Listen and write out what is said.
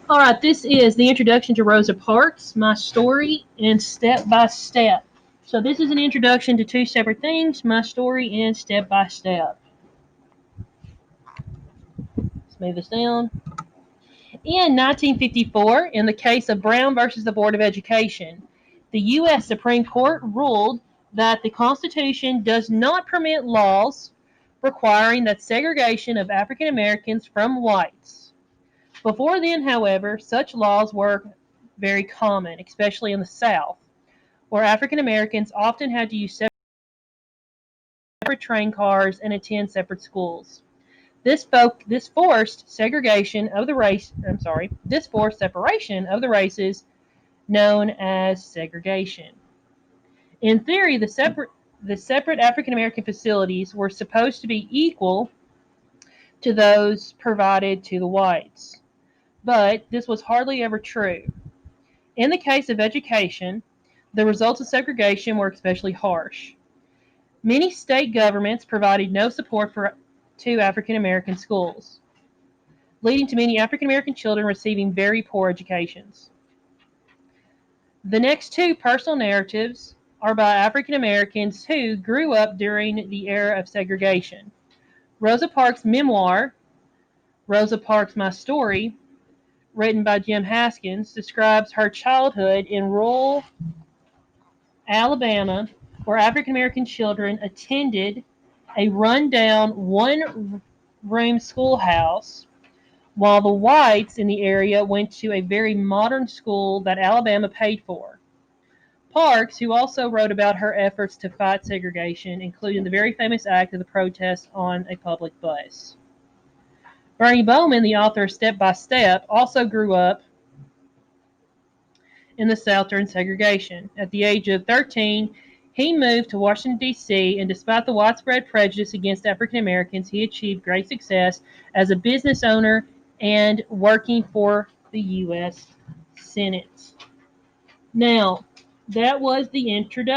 All right, this is the introduction to Rosa Parks, my story, and step by step. So, this is an introduction to two separate things, my story and step by step. Let's move this down. In 1954, in the case of Brown versus the Board of Education, the U.S. Supreme Court ruled that the Constitution does not permit laws requiring that segregation of African Americans from whites. Before then, however, such laws were very common, especially in the South, where African Americans often had to use separate train cars and attend separate schools. This forced segregation of the race. This forced separation of the races, known as segregation. In theory, the separate African American facilities were supposed to be equal to those provided to the whites, but this was hardly ever true. In the case of education, the results of segregation were especially harsh. Many state governments provided no support to African American schools, leading to many African American children receiving very poor educations. The next two personal narratives are by African Americans who grew up during the era of segregation. Rosa Parks' memoir, Rosa Parks: My Story, written by Jim Haskins, describes her childhood in rural Alabama, where African American children attended a rundown one room schoolhouse, while the whites in the area went to a very modern school that Alabama paid for. Parks, who also wrote about her efforts to fight segregation, including the very famous act of the protest on a public bus. Bernie Bowman, the author of Step by Step, also grew up in the South during segregation. At the age of 13, he moved to Washington, D.C., and despite the widespread prejudice against African Americans, he achieved great success as a business owner and working for the U.S. Senate. Now, that was the introduction.